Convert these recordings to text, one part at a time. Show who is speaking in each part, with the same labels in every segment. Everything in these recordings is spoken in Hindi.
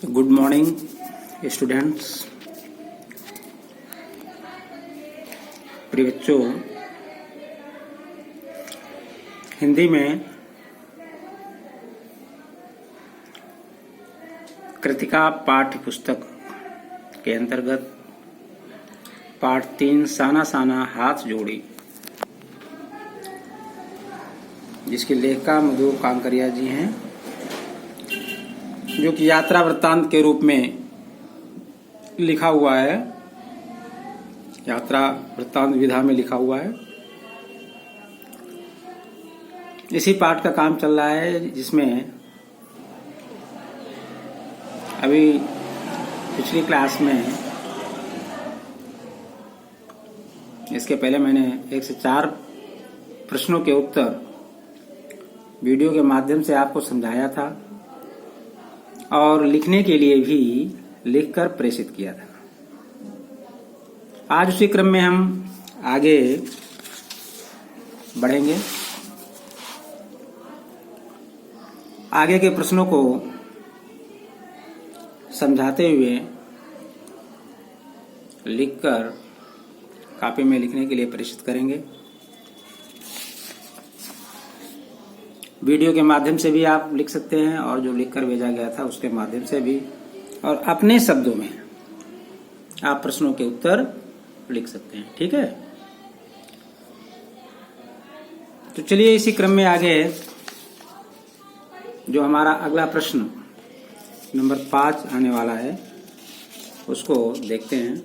Speaker 1: Good morning students. प्रिय बच्चों, हिंदी में कृतिका पाठ्य पुस्तक के अंतर्गत पाठ 3 साना साना हाथ जोड़ी, जिसकी लेखिका मधु कांकरिया जी हैं, जो कि यात्रा वृत्तांत के रूप में लिखा हुआ है, यात्रा वृत्तांत विधा में लिखा हुआ है। इसी पाठ का काम चल रहा है, जिसमें अभी पिछली क्लास में इसके पहले मैंने 1 से 4 प्रश्नों के उत्तर वीडियो के माध्यम से आपको समझाया था और लिखने के लिए भी लिखकर प्रेषित किया था। आज उसी क्रम में हम आगे बढ़ेंगे। आगे के प्रश्नों को समझाते हुए लिखकर कॉपी में लिखने के लिए प्रेषित करेंगे। वीडियो के माध्यम से भी आप लिख सकते हैं और जो लिखकर भेजा गया था उसके माध्यम से भी, और अपने शब्दों में आप प्रश्नों के उत्तर लिख सकते हैं। ठीक है, तो चलिए इसी क्रम में आगे जो हमारा अगला प्रश्न नंबर 5 आने वाला है उसको देखते हैं।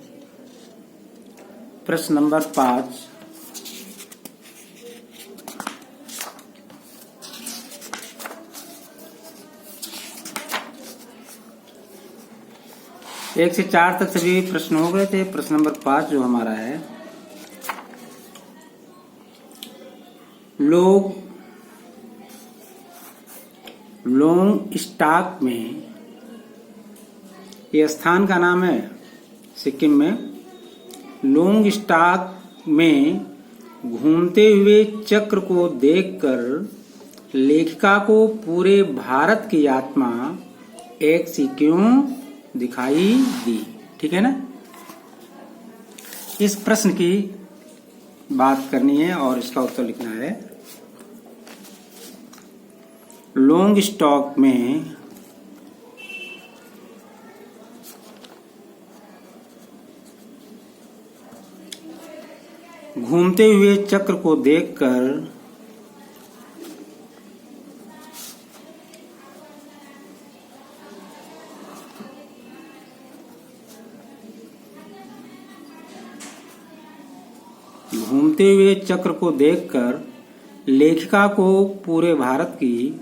Speaker 1: प्रश्न नंबर 5, एक से 4 तक सभी प्रश्न हो गए थे। प्रश्न नंबर 5 जो हमारा है, लोंग स्टॉक में, ये स्थान का नाम है सिक्किम में। लोंग स्टॉक में घूमते हुए चक्र को देखकर लेखिका को पूरे भारत की आत्मा एक सी क्यों दिखाई दी। ठीक है ना, इस प्रश्न की बात करनी है और इसका उत्तर लिखना है। लोंग स्टॉक में घूमते हुए चक्र को देखकर लेखिका को पूरे भारत की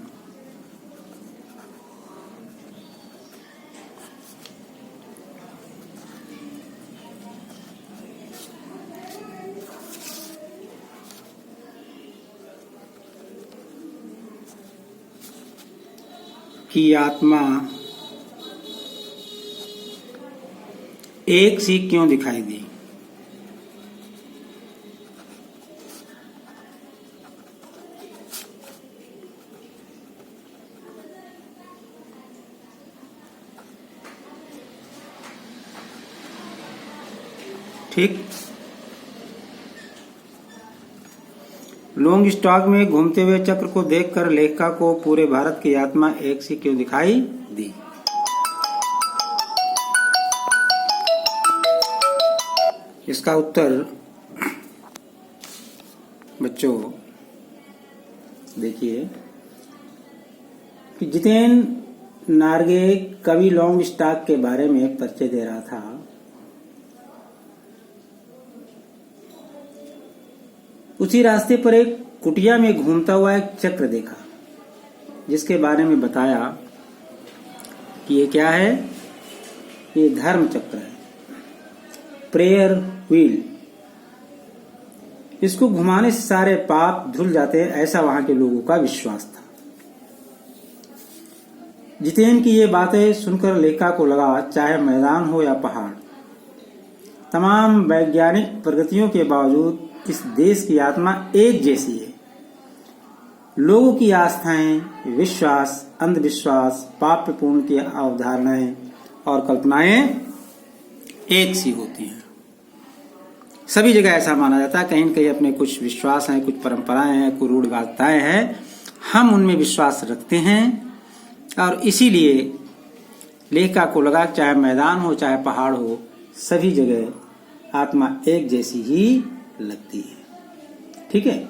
Speaker 1: आत्मा एक सी क्यों दिखाई दी। ठीक, लोंग स्टॉक में घूमते हुए चक्र को देखकर लेखिका को पूरे भारत की आत्मा एक सी क्यों दिखाई दी। इसका उत्तर बच्चों देखिए कि जितेंद्र नार्गे कवि लोंग स्टॉक के बारे में परिचय दे रहा था। उसी रास्ते पर एक कुटिया में घूमता हुआ एक चक्र देखा, जिसके बारे में बताया कि ये क्या है, ये धर्म चक्र है, प्रेयर व्हील। इसको घुमाने से सारे पाप धुल जाते हैं, ऐसा वहां के लोगों का विश्वास था। जितेंद्र की ये बातें सुनकर लेखिका को लगा, चाहे मैदान हो या पहाड़, तमाम वैज्ञानिक प्रगतियों के बावजूद इस देश की आत्मा एक जैसी है। लोगों की आस्थाएं, विश्वास, अंधविश्वास, पाप पुण्य की अवधारणाएं और कल्पनाएं एक सी होती हैं। सभी जगह ऐसा माना जाता है, कहीं न कहीं अपने कुछ विश्वास हैं, कुछ परंपराएं हैं, कुछ रूढ़िवादिताएं हैं, हम उनमें विश्वास रखते हैं और इसीलिए लेखिका को लगा चाहे मैदान हो चाहे पहाड़ हो, सभी जगह आत्मा एक जैसी ही लगती है। ठीक है।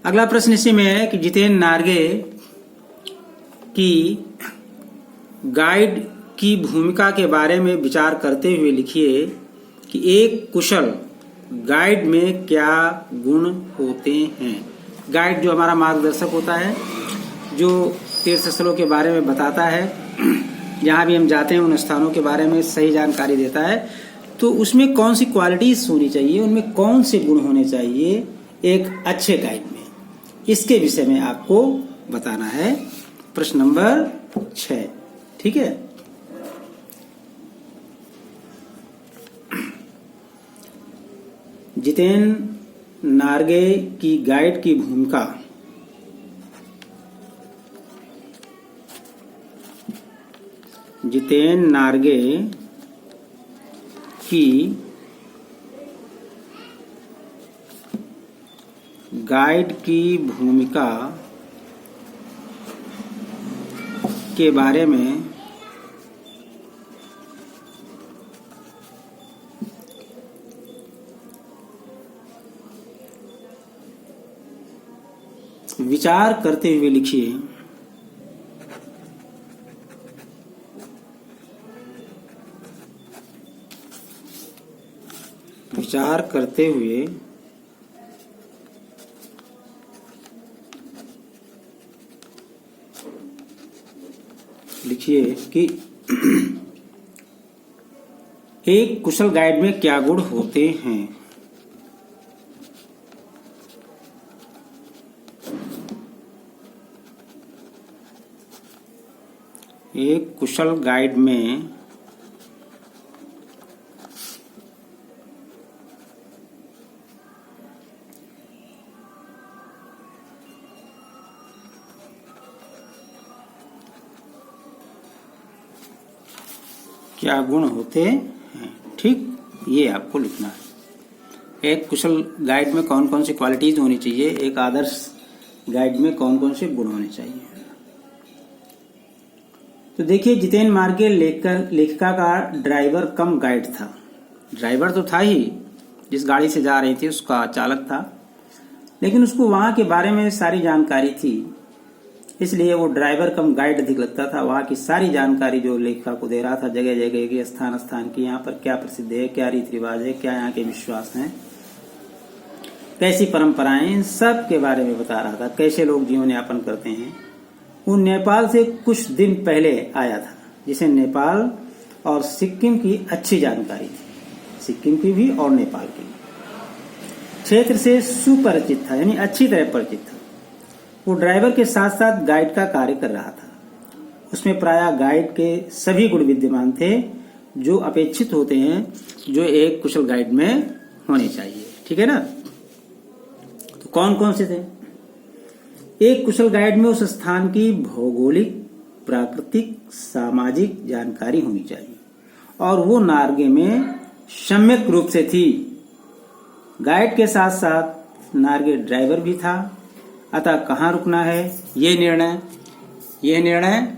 Speaker 1: अगला प्रश्न इसी में है कि जितेन नार्गे की गाइड की भूमिका के बारे में विचार करते हुए लिखिए कि एक कुशल गाइड में क्या गुण होते हैं। गाइड जो हमारा मार्गदर्शक होता है, जो तीर्थ स्थलों के बारे में बताता है, जहाँ भी हम जाते हैं उन स्थानों के बारे में सही जानकारी देता है, तो उसमें कौन सी क्वालिटीज होनी चाहिए, उनमें कौन से गुण होने चाहिए एक अच्छे गाइड में, इसके विषय में आपको बताना है। प्रश्न नंबर 6। ठीक है। जितेन नार्गे की गाइड की भूमिका जितेन नार्गे की गाइड की भूमिका के बारे में विचार करते हुए लिखिए। विचार करते हुए लिखिए कि एक कुशल गाइड में क्या गुण होते हैं। एक कुशल गाइड में क्या गुण होते हैं। ठीक, ये आपको लिखना है। एक कुशल गाइड में कौन कौन सी क्वालिटीज होनी चाहिए, एक आदर्श गाइड में कौन कौन से गुण होने चाहिए। तो देखिए, जितेन नार्गे लेखिका का ड्राइवर कम गाइड था। ड्राइवर तो था ही, जिस गाड़ी से जा रही थी उसका चालक था, लेकिन उसको वहां के बारे में सारी जानकारी थी, इसलिए वो ड्राइवर कम गाइड अधिक लगता था। वहां की सारी जानकारी जो लेखिका को दे रहा था, जगह जगह की, स्थान स्थान की, यहाँ पर क्या प्रसिद्ध है, क्या रीति रिवाज है, क्या यहाँ के विश्वास हैं, कैसी परंपराएं, इन सब के बारे में बता रहा था, कैसे लोग जीवन यापन करते हैं। वो नेपाल से कुछ दिन पहले आया था, जिसे नेपाल और सिक्किम की अच्छी जानकारी थी, सिक्किम की भी और नेपाल की। क्षेत्र से सुपरिचित था, यानी अच्छी तरह परिचित था। वो ड्राइवर के साथ साथ गाइड का कार्य कर रहा था। उसमें प्रायः गाइड के सभी गुण विद्यमान थे जो अपेक्षित होते हैं, जो एक कुशल गाइड में होने चाहिए। ठीक है ना। तो कौन कौन से थे। एक कुशल गाइड में उस स्थान की भौगोलिक, प्राकृतिक, सामाजिक जानकारी होनी चाहिए, और वो नार्गे में सम्यक रूप से थी। गाइड के साथ साथ नार्गे ड्राइवर भी था, अतः कहाँ रुकना है ये निर्णय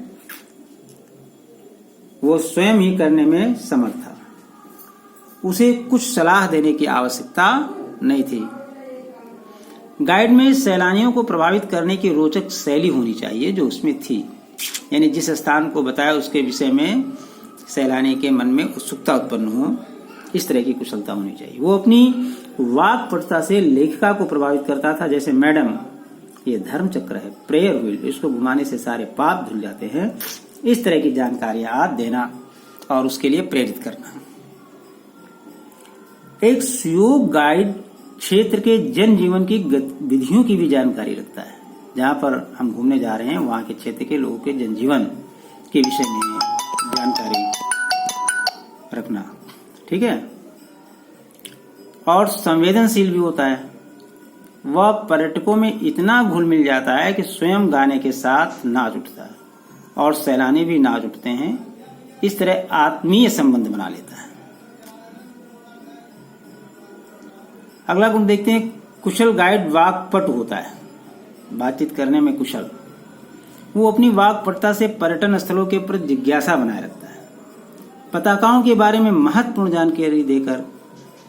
Speaker 1: वो स्वयं ही करने में समर्थ था। उसे कुछ सलाह देने की आवश्यकता नहीं थी। गाइड में सैलानियों को प्रभावित करने की रोचक शैली होनी चाहिए, जो उसमें थी। यानी जिस स्थान को बताया उसके विषय में सैलानी के मन में उत्सुकता उत्पन्न हो, इस तरह की कुशलता होनी चाहिए। वो अपनी वाक्पटुता से लेखिका को प्रभावित करता था। जैसे मैडम, ये धर्म चक्र है, प्रेयर व्हील, इसको घुमाने से सारे पाप धुल जाते हैं। इस तरह की जानकारियां देना और उसके लिए प्रेरित करना। एक सुयोग गाइड क्षेत्र के जनजीवन की गतिविधियों की भी जानकारी रखता है। जहां पर हम घूमने जा रहे हैं वहां के क्षेत्र के लोगों के जनजीवन के विषय में जानकारी रखना। ठीक है। और संवेदनशील भी होता है। वह पर्यटकों में इतना घुल मिल जाता है कि स्वयं गाने के साथ नाच उठता है और सैलानी भी नाच उठते हैं। इस तरह आत्मीय संबंध बना लेता है। अगला गुण देखते हैं, कुशल गाइड वाक्पटु होता है, बातचीत करने में कुशल। वो अपनी वाक्पटुता से पर्यटन स्थलों के प्रति जिज्ञासा बनाए रखता है। पताकाओं के बारे में महत्वपूर्ण जानकारी देकर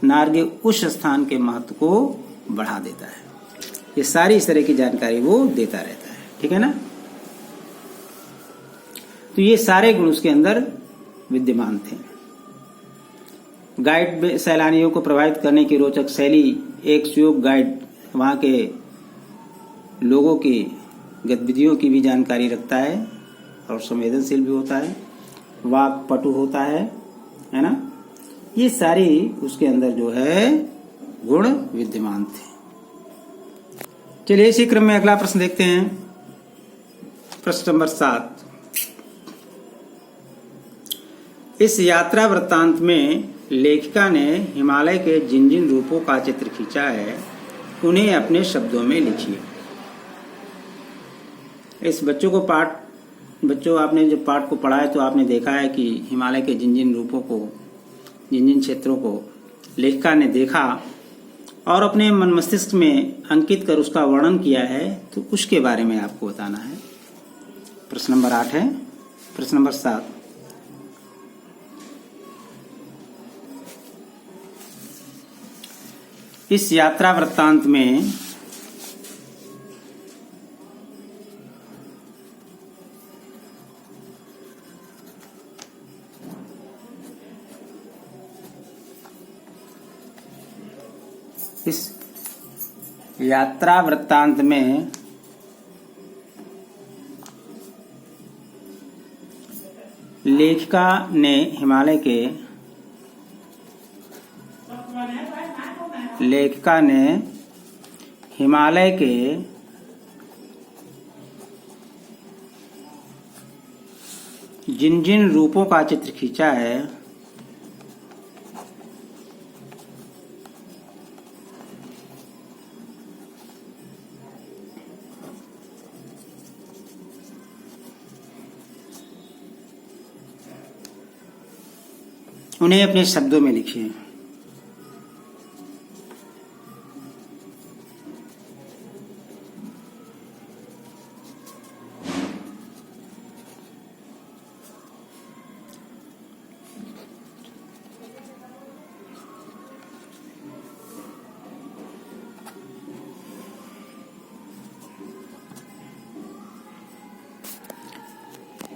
Speaker 1: नार्गे उस स्थान के महत्व को बढ़ा देता है। ये सारी इस तरह की जानकारी वो देता रहता है, ठीक है ना। तो ये सारे गुण उसके अंदर विद्यमान थे। गाइड सैलानियों को प्रभावित करने की रोचक शैली, एक सुयोग्य गाइड वहां के लोगों की गतिविधियों की भी जानकारी रखता है और संवेदनशील भी होता है, वाक्पटु होता है ना। ये सारी उसके अंदर जो है गुण विद्यमान थे। चलिए इसी क्रम में अगला प्रश्न देखते हैं, प्रश्न नंबर 7। इस यात्रा वृत्तांत में लेखिका ने हिमालय के जिन जिन रूपों का चित्र खींचा है उन्हें अपने शब्दों में लिखिए। इस बच्चों आपने जब पाठ को पढ़ा है तो आपने देखा है कि हिमालय के जिन जिन रूपों को, जिन जिन क्षेत्रों को लेखिका ने देखा और अपने मन मस्तिष्क में अंकित कर उसका वर्णन किया है, तो उसके बारे में आपको बताना है। प्रश्न नंबर 8 है। प्रश्न नंबर 7, इस यात्रा वृत्तांत में लेखिका ने हिमालय के जिन जिन रूपों का चित्र खींचा है उन्हें अपने शब्दों में लिखिए।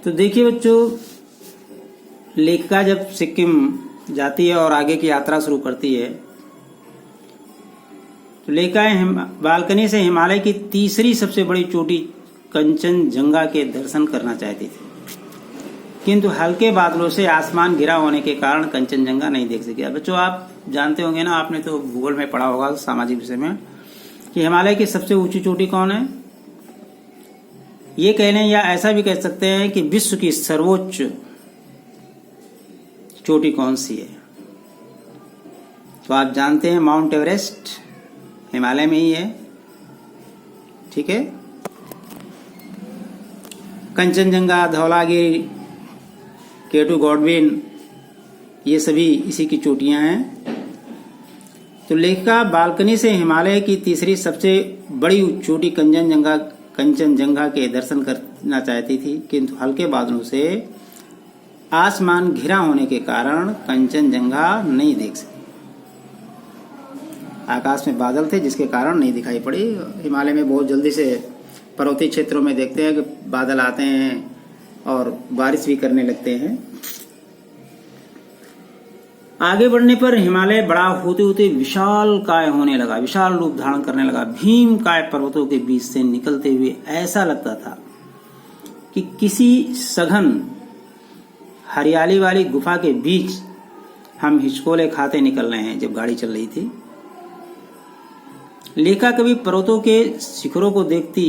Speaker 1: तो देखिए बच्चों, लेखिका जब सिक्किम जाती है और आगे की यात्रा शुरू करती है तो लेखिका बालकनी से हिमालय की तीसरी सबसे बड़ी चोटी कंचनजंगा के दर्शन करना चाहती थी, किंतु हल्के बादलों से आसमान घिरा होने के कारण कंचनजंगा नहीं देख सकी। बच्चों आप जानते होंगे ना, आपने तो भूगोल में पढ़ा होगा सामाजिक विषय में, कि हिमालय की सबसे ऊंची चोटी कौन है। ये कह लें या ऐसा भी कह सकते हैं कि विश्व की सर्वोच्च चोटी कौन सी है। तो आप जानते हैं माउंट एवरेस्ट हिमालय में ही है, ठीक है। कंचनजंगा, धौलागिरी, केटू गॉडविन, ये सभी इसी की चोटियां हैं। तो लेखिका बालकनी से हिमालय की तीसरी सबसे बड़ी चोटी कंचनजंगा के दर्शन करना चाहती थी, किंतु हल्के बादलों से आसमान घिरा होने के कारण कंचनजंगा नहीं देख सकी। आकाश में बादल थे जिसके कारण नहीं दिखाई पड़ी। हिमालय में बहुत जल्दी से पर्वतीय क्षेत्रों में देखते हैं कि बादल आते हैं और बारिश भी करने लगते हैं। आगे बढ़ने पर हिमालय बड़ा होते होते विशाल काय होने लगा, विशाल रूप धारण करने लगा। भीम काय पर्वतों के बीच से निकलते हुए ऐसा लगता था कि किसी सघन हरियाली वाली गुफा के बीच हम हिचकोले खाते निकल रहे हैं जब गाड़ी चल रही थी। लेखिका कभी पर्वतों के शिखरों को देखती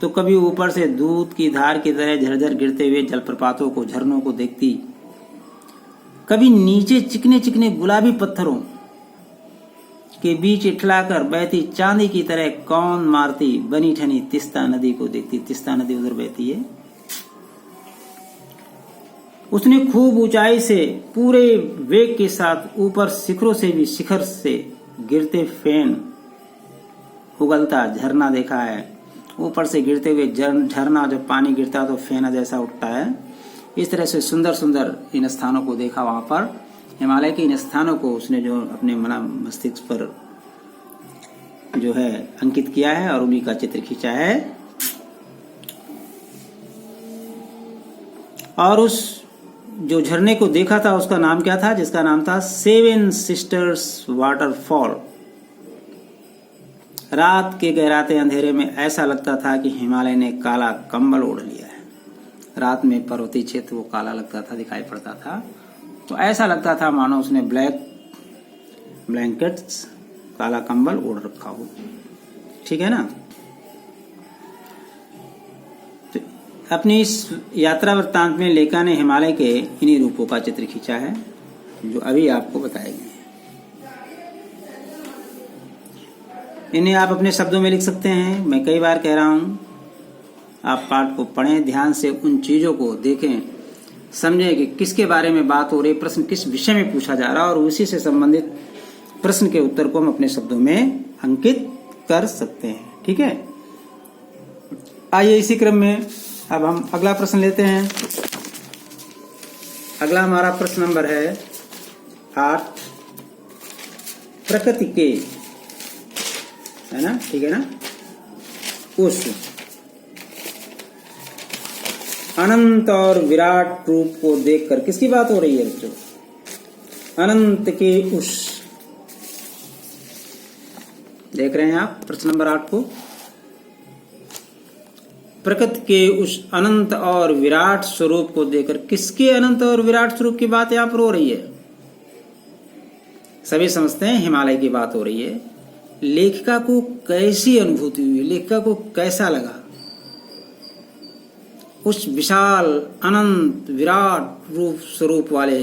Speaker 1: तो कभी ऊपर से दूध की धार की तरह झरझर गिरते हुए जलप्रपातों को, झरनों को देखती, कभी नीचे चिकने चिकने गुलाबी पत्थरों के बीच इठलाकर बहती चांदी की तरह कौन मारती बनी ठनी तिस्ता नदी को देखती। तिस्ता नदी उधर बहती है। उसने खूब ऊंचाई से पूरे वेग के साथ ऊपर शिखरों से भी शिखर से गिरते फेन उगलता झरना देखा है। ऊपर से गिरते हुए झरना, जब पानी गिरता तो फेना जैसा उठता है। इस तरह से सुंदर सुंदर इन स्थानों को देखा। वहां पर हिमालय के इन स्थानों को उसने जो अपने मस्तिष्क पर जो है अंकित किया है और उन्हीं का चित्र खींचा है। और उस जो झरने को देखा था उसका नाम क्या था? जिसका नाम था सेवन सिस्टर्स वाटरफॉल। रात के गहराते अंधेरे में ऐसा लगता था कि हिमालय ने काला कंबल ओढ़ लिया है। रात में पर्वतीय क्षेत्र वो काला लगता था, दिखाई पड़ता था। तो ऐसा लगता था मानो उसने ब्लैक ब्लैंकेट्स, काला कंबल ओढ़ रखा हो। ठीक है ना। तो अपनी इस यात्रा वृत्तांत में लेखा ने हिमालय के इन्हीं रूपों का चित्र खींचा है जो अभी आपको बताएंगे। इन्हें आप अपने शब्दों में लिख सकते हैं। मैं कई बार कह रहा हूं, आप पाठ को पढ़ें, ध्यान से उन चीजों को देखें, समझें कि किसके बारे में बात हो रही, प्रश्न किस विषय में पूछा जा रहा है, और उसी से संबंधित प्रश्न के उत्तर को हम अपने शब्दों में अंकित कर सकते हैं। ठीक है। आइए इसी क्रम में अब हम अगला प्रश्न लेते हैं। अगला हमारा प्रश्न नंबर है 8। प्रकृति के, है ना, ठीक है ना, उस अनंत और विराट रूप को देखकर किसकी बात हो रही है बच्चों? अनंत के उस, देख रहे हैं आप प्रश्न नंबर 8 को। प्रकृति के उस अनंत और विराट स्वरूप को देखकर किसके अनंत और विराट स्वरूप की बात यहां पर हो रही है? सभी समझते हैं हिमालय की बात हो रही है। लेखिका को कैसी अनुभूति हुई, लेखिका को कैसा लगा उस विशाल अनंत विराट रूप स्वरूप वाले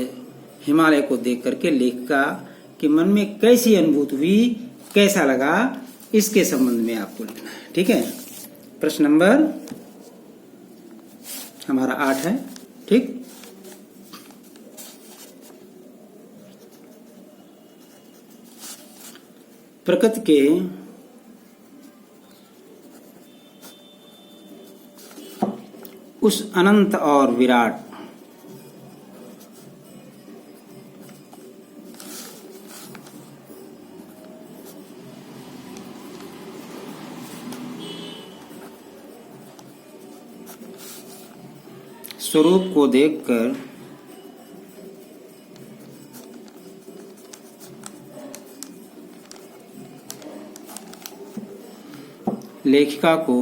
Speaker 1: हिमालय को देख करके लेखिका के मन में कैसी अनुभूति हुई, कैसा लगा, इसके संबंध में आपको लिखना है। ठीक है। प्रश्न नंबर हमारा 8 है। ठीक। प्रकृति के उस अनंत और विराट स्वरूप को देखकर लेखिका को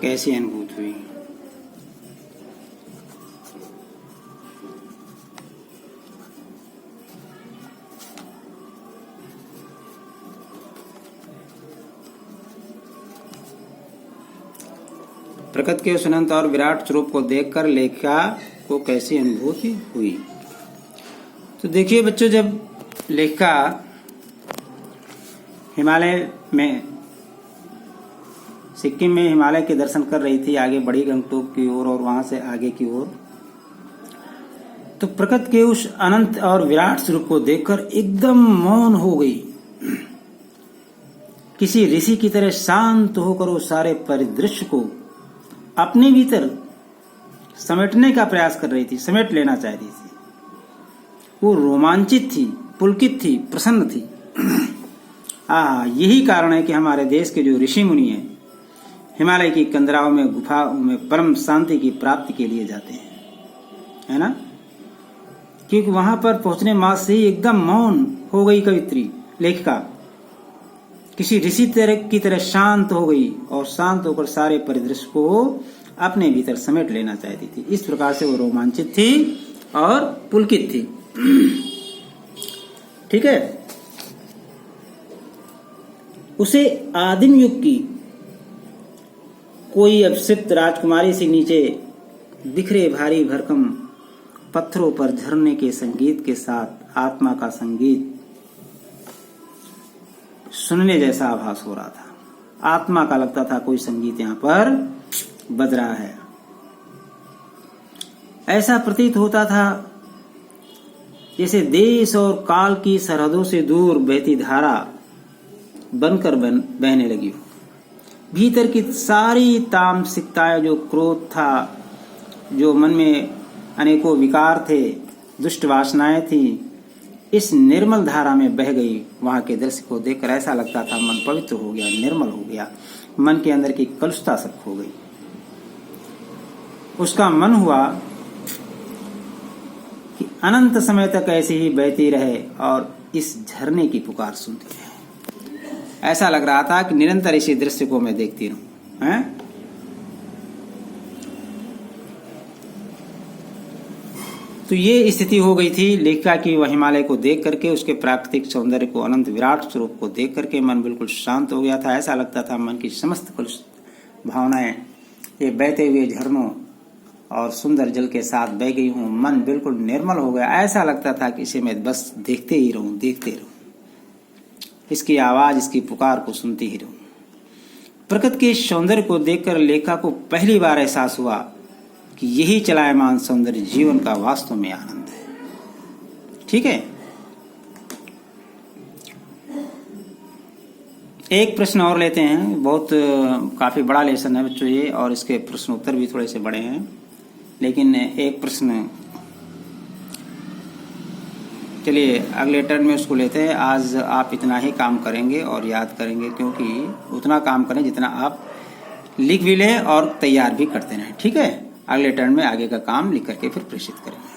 Speaker 1: कैसी अनुभूति हुई? प्रकृति के उस अनंत और विराट स्वरूप को देखकर लेखिका को कैसी अनुभूति हुई? तो देखिए बच्चों, जब लेखिका हिमालय में, सिक्किम में हिमालय के दर्शन कर रही थी, आगे बढ़ी गंगटोक की ओर और वहां से आगे की ओर, तो प्रकृति के उस अनंत और विराट स्वरूप को देखकर एकदम मौन हो गई। किसी ऋषि की तरह शांत होकर वो सारे परिदृश्य को अपने भीतर समेटने का प्रयास कर रही थी, समेट लेना चाहती थी। वो रोमांचित थी, पुलकित थी, प्रसन्न थी। यही कारण है कि हमारे देश के जो ऋषि मुनि हैं हिमालय की कंदराओं में, गुफाओं में परम शांति की प्राप्ति के लिए जाते हैं, है ना। क्योंकि वहां पर पहुंचने मात्र से ही एकदम मौन हो गई कवित्री लेखिका, किसी ऋषि की तरह शांत हो गई और शांत होकर सारे परिदृश्य को अपने भीतर समेट लेना चाहती थी। इस प्रकार से वो रोमांचित थी और पुलकित थी। ठीक है। उसे आदिम युग की कोई अपसिप्त राजकुमारी से नीचे बिखरे भारी भरकम पत्थरों पर झरने के संगीत के साथ आत्मा का संगीत सुनने जैसा आभास हो रहा था। आत्मा का लगता था कोई संगीत यहाँ पर बज रहा है। ऐसा प्रतीत होता था जैसे देश और काल की सरहदों से दूर बहती धारा बनकर बहने लगी हो। भीतर की सारी तामसिकताएं, जो क्रोध था, जो मन में अनेकों विकार थे, दुष्ट वासनाएं थी, इस निर्मल धारा में बह गई। वहां के दृश्य को देखकर ऐसा लगता था मन पवित्र हो गया, निर्मल हो गया, मन के अंदर की कलुषता सब खो गई। उसका मन हुआ कि अनंत समय तक ऐसे ही बहती रहे और इस झरने की पुकार सुनती रहे। ऐसा लग रहा था कि निरंतर इसी दृश्य को मैं देखती रहूं। हैं? तो ये स्थिति हो गई थी लेखिका की। वह हिमालय को देख करके, उसके प्राकृतिक सौंदर्य को, अनंत विराट स्वरूप को देख करके मन बिल्कुल शांत हो गया था। ऐसा लगता था मन की समस्त कलुषित भावनाएं ये बहते हुए झरनों और सुंदर जल के साथ बह गई हूँ। मन बिल्कुल निर्मल हो गया। ऐसा लगता था कि इसे मैं बस देखते ही रहूं, देखते रहूं, इसकी आवाज, इसकी पुकार को सुनती ही रहूं। प्रकृति के सौंदर्य को देखकर लेखिका को पहली बार एहसास हुआ कि यही चलायमान सौंदर्य जीवन का वास्तव में आनंद है। ठीक है, एक प्रश्न और लेते हैं। बहुत काफी बड़ा लेसन है बच्चों ये, और इसके प्रश्न उत्तर भी थोड़े से बड़े हैं, लेकिन एक प्रश्न चलिए अगले टर्न में उसको लेते हैं। आज आप इतना ही काम करेंगे और याद करेंगे, क्योंकि उतना काम करें जितना आप लिख भी लें और तैयार भी करते रहें। ठीक है, अगले टर्न में आगे का काम लिख करके फिर प्रेषित करेंगे।